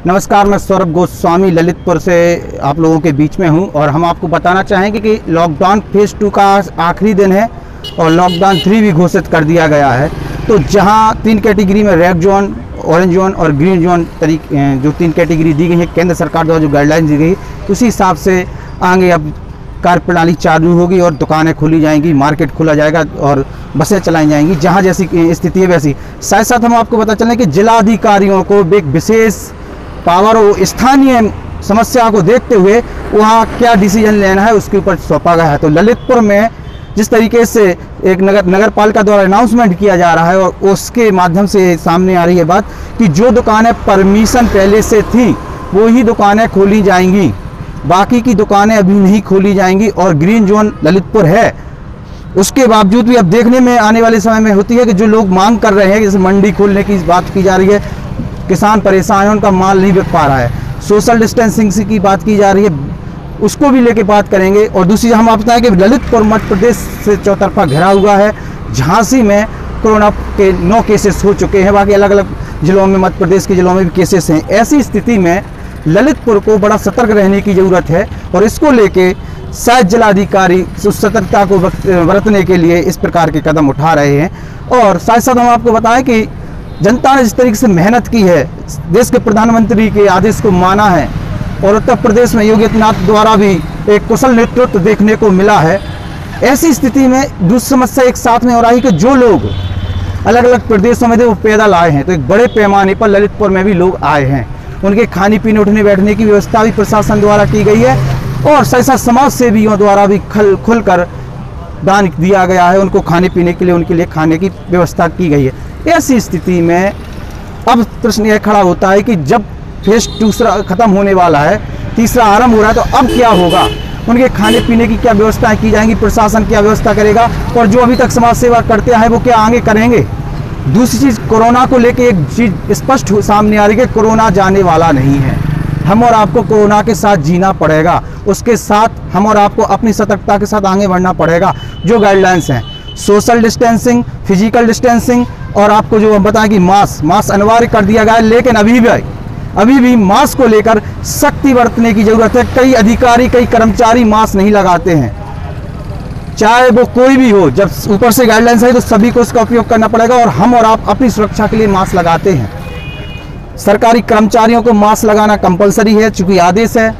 नमस्कार, मैं सौरभ गोस्वामी ललितपुर से आप लोगों के बीच में हूं और हम आपको बताना चाहेंगे कि लॉकडाउन फेज़ 2 का आखिरी दिन है और लॉकडाउन 3 भी घोषित कर दिया गया है। तो जहां 3 कैटेगरी में रेड जोन, ऑरेंज जोन और ग्रीन जोन जो 3 कैटेगरी दी गई है केंद्र सरकार द्वारा जो गाइडलाइंस दी गई, उसी हिसाब से आगे अब कार्य प्रणाली चालू होगी और दुकानें खोली जाएंगी, मार्केट खोला जाएगा और बसें चलाई जाएंगी। जहां जैसी स्थिति है वैसी। साथ साथ हम आपको पता चलें कि जिला अधिकारियों को एक विशेष पावर और स्थानीय समस्या को देखते हुए वहाँ क्या डिसीजन लेना है उसके ऊपर सौंपा गया है। तो ललितपुर में जिस तरीके से एक नगर पालिका द्वारा अनाउंसमेंट किया जा रहा है और उसके माध्यम से सामने आ रही है बात कि जो दुकानें परमिशन पहले से थी वो ही दुकानें खोली जाएंगी, बाकी की दुकानें अभी नहीं खोली जाएंगी। और ग्रीन जोन ललितपुर है, उसके बावजूद भी अब देखने में आने वाले समय में होती है कि जो लोग मांग कर रहे हैं, जैसे मंडी खोलने की बात की जा रही है, किसान परेशान है, उनका माल नहीं बिक पा रहा है, सोशल डिस्टेंसिंग की बात की जा रही है, उसको भी लेके बात करेंगे। और दूसरी हम आप बताएं कि ललितपुर मध्य प्रदेश से चौतरफा घिरा हुआ है। झांसी में कोरोना के 9 केसेस हो चुके हैं, बाकी अलग अलग जिलों में, मध्य प्रदेश के जिलों में भी केसेस हैं। ऐसी स्थिति में ललितपुर को बड़ा सतर्क रहने की ज़रूरत है और इसको लेके शायद जिलाधिकारी उस सतर्कता को बरतने के लिए इस प्रकार के कदम उठा रहे हैं। और साथ साथ हम आपको बताएं कि जनता ने जिस तरीके से मेहनत की है, देश के प्रधानमंत्री के आदेश को माना है और उत्तर प्रदेश में योगी आदित्यनाथ द्वारा भी एक कुशल नेतृत्व देखने को मिला है। ऐसी स्थिति में दूसरी समस्या एक साथ में हो रही है कि जो लोग अलग अलग प्रदेशों में थे वो पैदल आए हैं, तो एक बड़े पैमाने पर ललितपुर में भी लोग आए हैं। उनके खाने पीने उठने बैठने की व्यवस्था भी प्रशासन द्वारा की गई है और साथ साथ समाज सेवियों द्वारा भी खुलकर दान दिया गया है। उनको खाने पीने के लिए, उनके लिए खाने की व्यवस्था की गई है। ऐसी स्थिति में अब प्रश्न यह खड़ा होता है कि जब फेज 2 खत्म होने वाला है, तीसरा आरंभ हो रहा है, तो अब क्या होगा? उनके खाने पीने की क्या व्यवस्थाएं की जाएंगी, प्रशासन क्या व्यवस्था करेगा और जो अभी तक समाज सेवा करते हैं वो क्या आगे करेंगे? दूसरी चीज़, कोरोना को लेके एक चीज़ स्पष्ट सामने आ रही है कि कोरोना जाने वाला नहीं है। हम और आपको कोरोना के साथ जीना पड़ेगा, उसके साथ हम और आपको अपनी सतर्कता के साथ आगे बढ़ना पड़ेगा। जो गाइडलाइंस हैं, सोशल डिस्टेंसिंग, फिजिकल डिस्टेंसिंग और आपको जो हम बताएं कि मास्क अनिवार्य कर दिया गया है, लेकिन अभी भी मास्क को लेकर सख्ती बरतने की ज़रूरत है। कई अधिकारी, कई कर्मचारी मास्क नहीं लगाते हैं, चाहे वो कोई भी हो। जब ऊपर से गाइडलाइंस है तो सभी को उसका उपयोग करना पड़ेगा और हम और आप अपनी सुरक्षा के लिए मास्क लगाते हैं। सरकारी कर्मचारियों को मास्क लगाना कंपलसरी है चूँकि आदेश है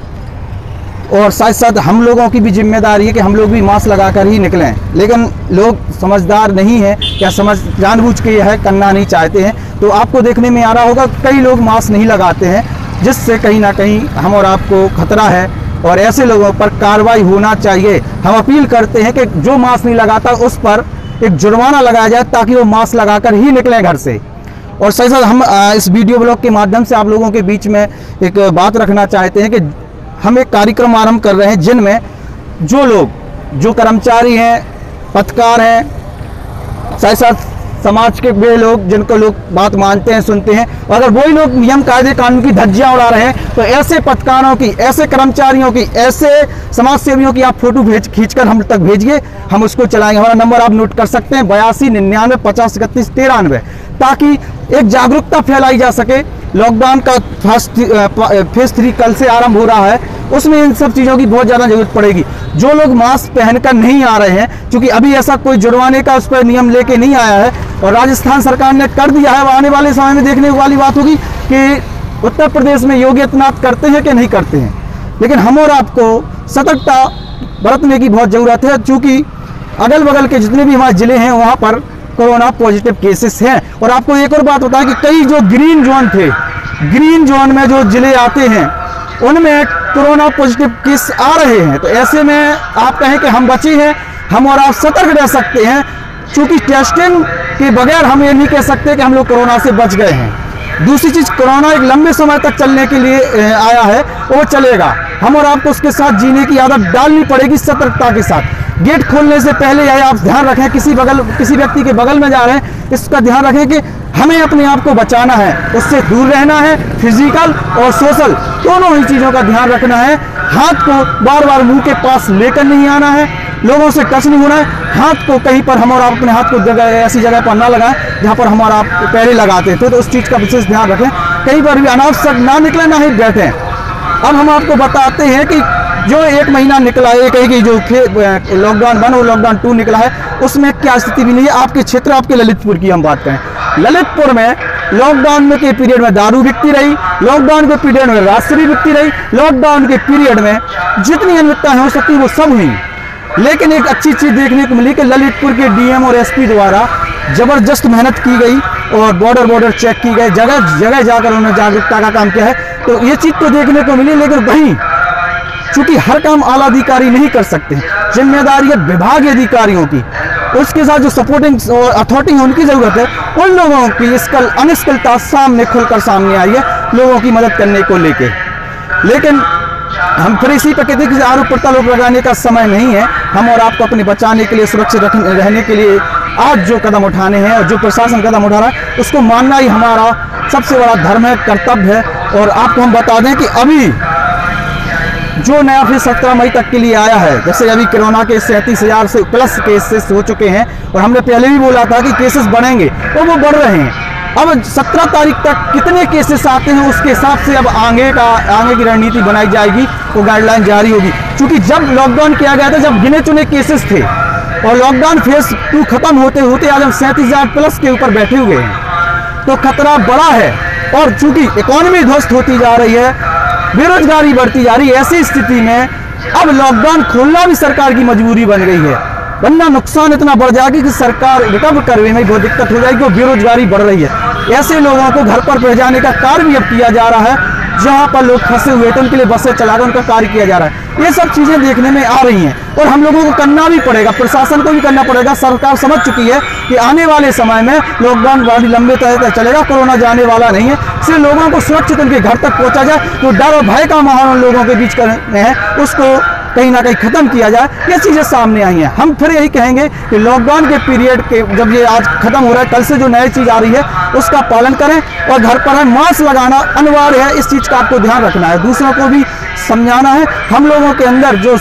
और साथ साथ हम लोगों की भी जिम्मेदारी है कि हम लोग भी मास्क लगाकर ही निकलें। लेकिन लोग समझदार नहीं है या जानबूझ के यह करना नहीं चाहते हैं। तो आपको देखने में आ रहा होगा कई लोग मास्क नहीं लगाते हैं, जिससे कहीं ना कहीं हम और आपको खतरा है और ऐसे लोगों पर कार्रवाई होना चाहिए। हम अपील करते हैं कि जो मास्क नहीं लगाता उस पर एक जुर्माना लगाया जाए ताकि वो मास्क लगाकर ही निकलें घर से। और साथ साथ हम इस वीडियो ब्लॉग के माध्यम से आप लोगों के बीच में एक बात रखना चाहते हैं कि हम एक कार्यक्रम आरंभ कर रहे हैं जिनमें जो कर्मचारी हैं, पत्रकार हैं, साथ साथ समाज के वे लोग जिनको लोग बात मानते हैं, सुनते हैं, और अगर वही लोग नियम कायदे कानून की धज्जियां उड़ा रहे हैं तो ऐसे पत्रकारों की, ऐसे कर्मचारियों की, ऐसे समाज सेवियों की आप फोटो खींचकर हम तक भेजिए, हम उसको चलाएंगे। हमारा नंबर आप नोट कर सकते हैं 8299 50 31 93, ताकि एक जागरूकता फैलाई जा सके। लॉकडाउन का फेज 3 कल से आरंभ हो रहा है, उसमें इन सब चीज़ों की बहुत ज़्यादा जरूरत पड़ेगी। जो लोग मास्क पहनकर नहीं आ रहे हैं, क्योंकि अभी ऐसा कोई जुर्माने का उस पर नियम लेके नहीं आया है और राजस्थान सरकार ने कर दिया है, आने वाले समय में देखने वाली बात होगी कि उत्तर प्रदेश में योगी आदित्यनाथ करते हैं कि नहीं करते हैं। लेकिन हम और आपको सतर्कता बरतने की बहुत ज़रूरत है, चूँकि अगल बगल के जितने भी हमारे ज़िले हैं वहाँ पर कोरोना पॉजिटिव केसेस हैं। और आपको एक और बात बताएं कि कई जो ग्रीन जोन थे, ग्रीन जोन में जो जिले आते हैं उनमें कोरोना पॉजिटिव केस आ रहे हैं। तो ऐसे में आप कहें कि हम बचे हैं, हम और आप सतर्क रह सकते हैं, क्योंकि टेस्टिंग के बगैर हम ये नहीं कह सकते कि हम लोग कोरोना से बच गए हैं। दूसरी चीज़, कोरोना एक लंबे समय तक चलने के लिए आया है, वो चलेगा। हम और आपको उसके साथ जीने की आदत डालनी पड़ेगी सतर्कता के साथ। गेट खोलने से पहले यह आप ध्यान रखें, किसी व्यक्ति के बगल में जा रहे हैं, इसका ध्यान रखें कि हमें अपने आप को बचाना है, उससे दूर रहना है। फिजिकल और सोशल दोनों ही चीज़ों का ध्यान रखना है। हाथ को बार बार मुंह के पास लेकर नहीं आना है, लोगों से टच नहीं होना है। हाथ को कहीं पर हम और आप अपने हाथ को ऐसी जगह पर ना लगाएं जहाँ पर हमारा आप पहले लगाते थे, तो उस चीज़ का विशेष ध्यान रखें। कहीं पर भी अनावश्यक ना निकले, ना ही बैठें। अब हम आपको बताते हैं कि जो 1 महीना निकला है, कहीं की जो लॉकडाउन 1 और लॉकडाउन 2 निकला है, उसमें क्या स्थिति बनी है आपके क्षेत्र, आपके ललितपुर की हम बात करें। ललितपुर में लॉकडाउन में के पीरियड में दारू बिकती रही, लॉकडाउन के पीरियड में राशि बिकती रही, लॉकडाउन के पीरियड में जितनी अनियमितताएं हो सकती वो सब हुई। लेकिन एक अच्छी चीज देखने को मिली कि ललितपुर के डीएम और एसपी द्वारा जबरदस्त मेहनत की गई और बॉर्डर चेक की गई, जगह जगह जाकर उन्होंने जागरूकता का काम किया है। तो ये चीज तो देखने को मिली, लेकिन वहीं चूंकि हर काम आला अधिकारी नहीं कर सकते, जिम्मेदारी है विभागीय अधिकारियों की, उसके साथ जो सपोर्टिंग अथॉरिटी है उनकी जरूरत है। उन लोगों की अनिष्कलता सामने खुलकर सामने आई है लोगों की मदद करने को लेके। लेकिन हम फिर इसी पर कहते हैं कि आरोप प्रत्यारोप लगाने का समय नहीं है। हम और आपको अपने बचाने के लिए, सुरक्षित रहने के लिए आज जो कदम उठाने हैं और जो प्रशासन कदम उठा रहा है उसको मानना ही हमारा सबसे बड़ा धर्म है, कर्तव्य है। और आपको हम बता दें कि अभी जो नया फिर 17 मई तक के लिए आया है, जैसे अभी कोरोना के 37,000 से प्लस केसेस हो चुके हैं और हमने पहले भी बोला था कि केसेस बढ़ेंगे और वो बढ़ रहे हैं। अब 17 तारीख तक कितने केसेस आते हैं उसके हिसाब से अब आगे की रणनीति बनाई जाएगी, वो गाइडलाइन जारी होगी। क्योंकि जब लॉकडाउन किया गया था, जब गिने चुने केसेस थे और लॉकडाउन फेज 2 खत्म होते होते आज हम 37,000 प्लस के ऊपर बैठे हुए हैं, तो खतरा बड़ा है। और चूंकि इकोनॉमी ध्वस्त होती जा रही है, बेरोजगारी बढ़ती जा रही है, ऐसी स्थिति में अब लॉकडाउन खोलना भी सरकार की मजबूरी बन गई है, वरना नुकसान इतना बढ़ जाएगा कि सरकार रिकवर करने में बहुत दिक्कत हो जाएगी और बेरोजगारी बढ़ रही है। ऐसे लोगों को घर पर भेजाने का कार्य भी अब किया जा रहा है, जहां पर लोग फंसे हुए थे उनके लिए बसें चलाकर उनका कार्य किया जा रहा है। ये सब चीजें देखने में आ रही हैं और हम लोगों को करना भी पड़ेगा, प्रशासन को भी करना पड़ेगा। सरकार समझ चुकी है कि आने वाले समय में लॉकडाउन बहुत लंबे तक चलेगा, कोरोना जाने वाला नहीं है। सिर्फ लोगों को सुरक्षित उनके घर तक पहुंचा जाए, तो डर और भय का माहौल लोगों के बीच में है उसको कहीं ना कहीं खत्म किया जाए। ये चीजें सामने आई हैं। हम फिर यही कहेंगे कि लॉकडाउन के पीरियड के जब ये आज खत्म हो रहा है, कल से जो नई चीज आ रही है उसका पालन करें और घर पर मास्क लगाना अनिवार्य है। इस चीज का आपको ध्यान रखना है, दूसरों को भी समझाना है। हम लोगों के अंदर जो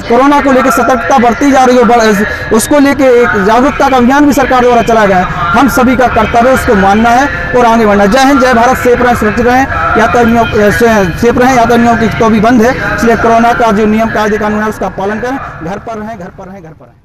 कोरोना को लेकर सतर्कता बढ़ती जा रही है, उसको लेके एक जागरूकता का अभियान भी सरकार द्वारा चलाया गया है। हम सभी का कर्तव्य उसको मानना है और आगे बढ़ना। जय हिंद, जय भारत। सेफ रहें, सुरक्षित रहें, यातायात सेफ रहें। यातायात की तो भी बंद है, इसलिए कोरोना का जो नियम कायदे कानून है उसका पालन करें। घर पर रहें, घर पर रहें, घर पर रहें।